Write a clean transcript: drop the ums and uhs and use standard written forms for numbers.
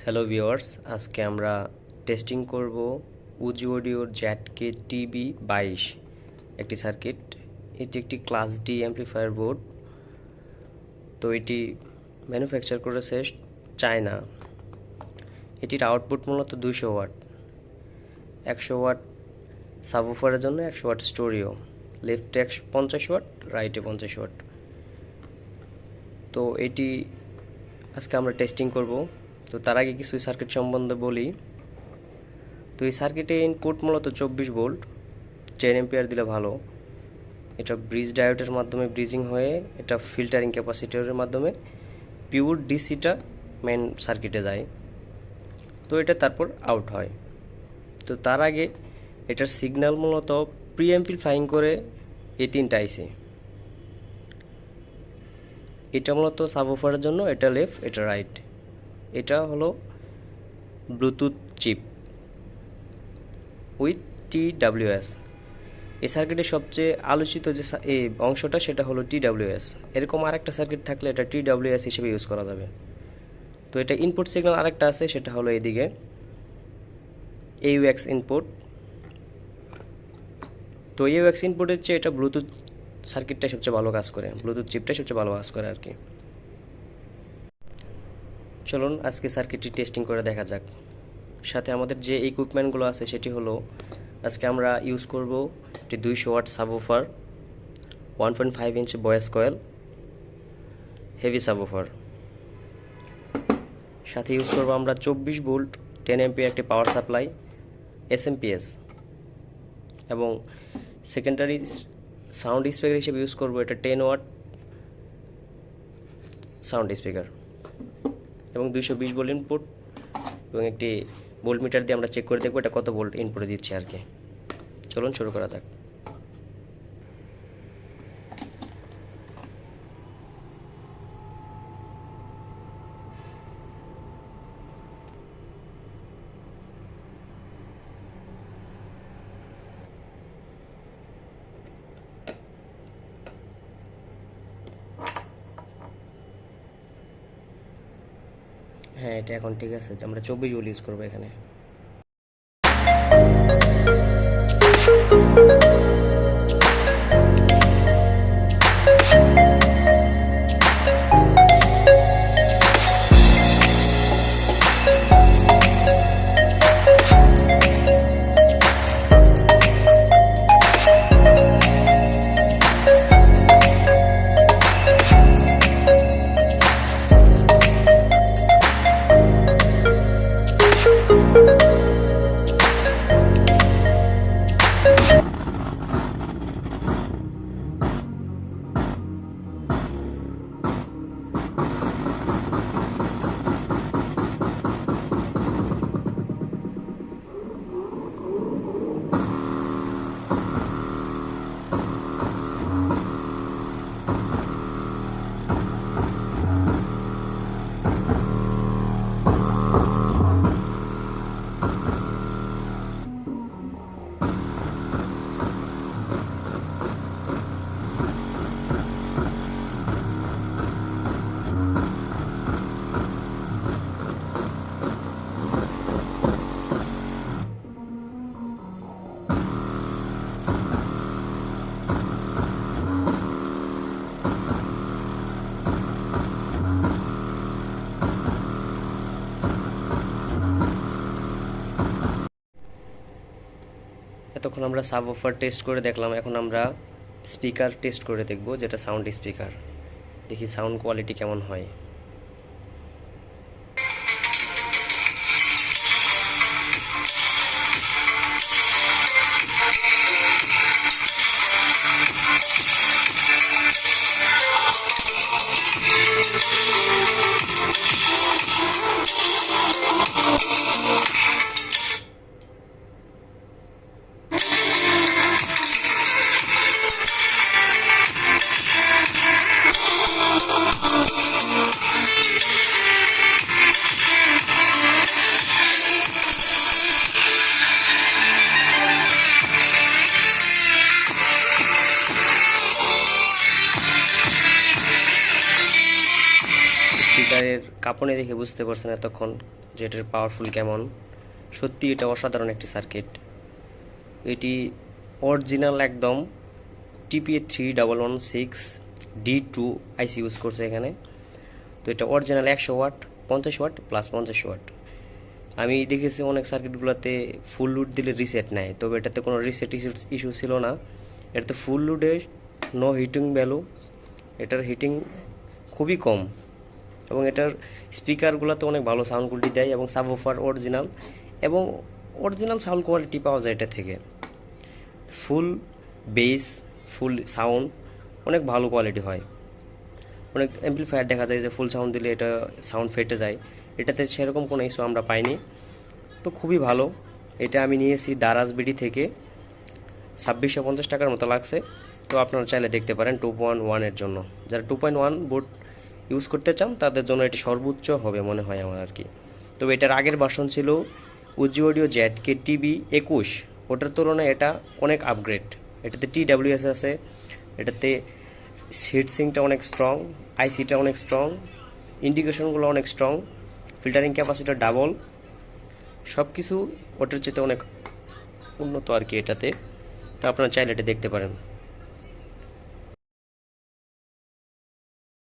Hello viewers, আজকে আমরা testing করব উজি অডিওর ZK-TB22 একটি সার্কিট। এটি একটি ক্লাস ডি অ্যাম্পলিফায়ার বোর্ড। তো এটি ম্যানুফ্যাকচার করেছে চায়না। এটির আউটপুট মূলত 200 ওয়াট, 100 ওয়াট সাবউফারের জন্য, 100 ওয়াট স্টোরিও, লেফটে 50 ওয়াট, রাইটে 50 ওয়াট। তো এটি আজকে আমরা টেস্টিং করব। তো তার আগে কিছু সার্কিট সম্বন্ধে বলি। তো এই সার্কিটে ইনপুট মূলত 24 ভোল্ট, 10 এম্পিয়ার দিলে ভালো। এটা ব্রিজ ডায়োডের মাধ্যমে ব্রিজিং হয়ে এটা ফিল্টারিং ক্যাপাসিটরের মাধ্যমে পিওর ডিসিটা মেন সার্কিটে যায়। তো এটা তারপর আউট হয়। তো তার আগে এটার সিগন্যাল মূলত প্রি অ্যাম্পলিফাইং করে এই তিনটা আইসি। এটা মূলত সাবউফারের জন্য, এটা লেফট, এটা রাইট। এটা হলো ব্লুটুথ চিপ উইথ TWS। এই সার্কিটের সবচেয়ে আলোচিত যে এই অংশটা সেটা হলো TWS। এরকম আরেকটা সার্কিট থাকলে এটা TWS হিসেবে ইউজ করা যাবে। তো এটা ইনপুট সিগন্যাল আরেকটা আছে, সেটা হলো এইদিকে AUX ইনপুট। তো AUX ইনপুটের চেয়ে এটা ব্লুটুথ সার্কিটটা সবচেয়ে ভালো কাজ করে, ব্লুটুথ চিপটা সবচেয়ে ভালো কাজ করে আর কি। চলুন আজকে সার্কিটটি টেস্টিং করে দেখা যাক। সাথে আমাদের যে ইকুইপমেন্টগুলো আছে সেটি হলো, আজকে আমরা ইউজ করব একটি 200 watt subwoofer, 1.5 inch voice coil, heavy subwoofer. সাথে ইউজ করব আমরা 24 ভোল্ট 10 এমপিয়ার একটি পাওয়ার সাপ্লাই SMP এবং সেকেন্ডারি সাউন্ড স্পিকার হিসেবে ইউজ করব এটা 10 ওয়াট সাউন্ড স্পিকার এবং 220 ভোল্ট ইনপুট এবং একটি ভোল্ট মিটার দিয়ে আমরা চেক করে দেখব এটা কত ভোল্ট ইনপুটে দিচ্ছে আর কি। চলুন শুরু করা যাক। হ্যাঁ, এটা এখন ঠিক আছে। আমরা 24 ভোল্ট ইউজ করবো এখানে। এতক্ষণ আমরা সাবউফার টেস্ট করে দেখলাম, এখন আমরা স্পিকার টেস্ট করে দেখব, যেটা সাউন্ড স্পিকার। দেখি সাউন্ড কোয়ালিটি কেমন হয়। এটার কাঁপনে দেখে বুঝতে পারছেন এতক্ষণ যে এটার পাওয়ারফুল কেমন। সত্যি এটা অসাধারণ একটি সার্কিট। এটি অরিজিনাল একদম TPA3116D2 আইসি ইউজ করছে এখানে। তো এটা original 100 watt, 50 watt plus 50 watt. আমি দেখেছি অনেক সার্কিটগুলোতে ফুল লোড দিলে রিসেট নেয়, তবে এটাতে কোনো রিসেট ইস্যু ছিল না। এটাতে ফুল লোডে নো হিটিং ভ্যালু, এটার হিটিং খুবই কম, এবং এটার স্পিকারগুলোতে অনেক ভালো সাউন্ড কোয়ালিটি দেয়, এবং সাবওয়ুফার অরিজিনাল, এবং অরিজিনাল সাউন্ড কোয়ালিটি পাওয়া যায় এটা থেকে। ফুল বেস, ফুল সাউন্ড অনেক ভালো কোয়ালিটি হয়। অনেক অ্যাম্পলিফায়ার দেখা যায় যে ফুল সাউন্ড দিলে এটা সাউন্ড ফেটে যায়, এটাতে সেরকম কোনো ইস্যু আমরা পাইনি। তো খুবই ভালো। এটা আমি নিয়েছি দারাজ বিডি থেকে, 2650 টাকার মতো লাগছে। তো আপনারা চাইলে দেখতে পারেন 2.1 এর জন্য। যারা 2.1 বোর্ড ইউজ করতে চান তাদের জন্য এটি সর্বোচ্চ হবে মনে হয় আমার আর কি। তবে এটার আগের ভার্সন ছিল উজি অডিও ZK-TB22, ওটার তুলনায় এটা অনেক আপগ্রেড। এটাতে TWS আছে, এটাতে হিট সিঙ্কটা অনেক স্ট্রং, আইসিটা অনেক স্ট্রং, ইন্ডিকেশনগুলো অনেক স্ট্রং, ফিল্টারিং ক্যাপাসিটার ডাবল, সব কিছু ওটার চেয়ে অনেক উন্নত আর কি এটাতে। তো আপনারা চাইলে এটা দেখতে পারেন।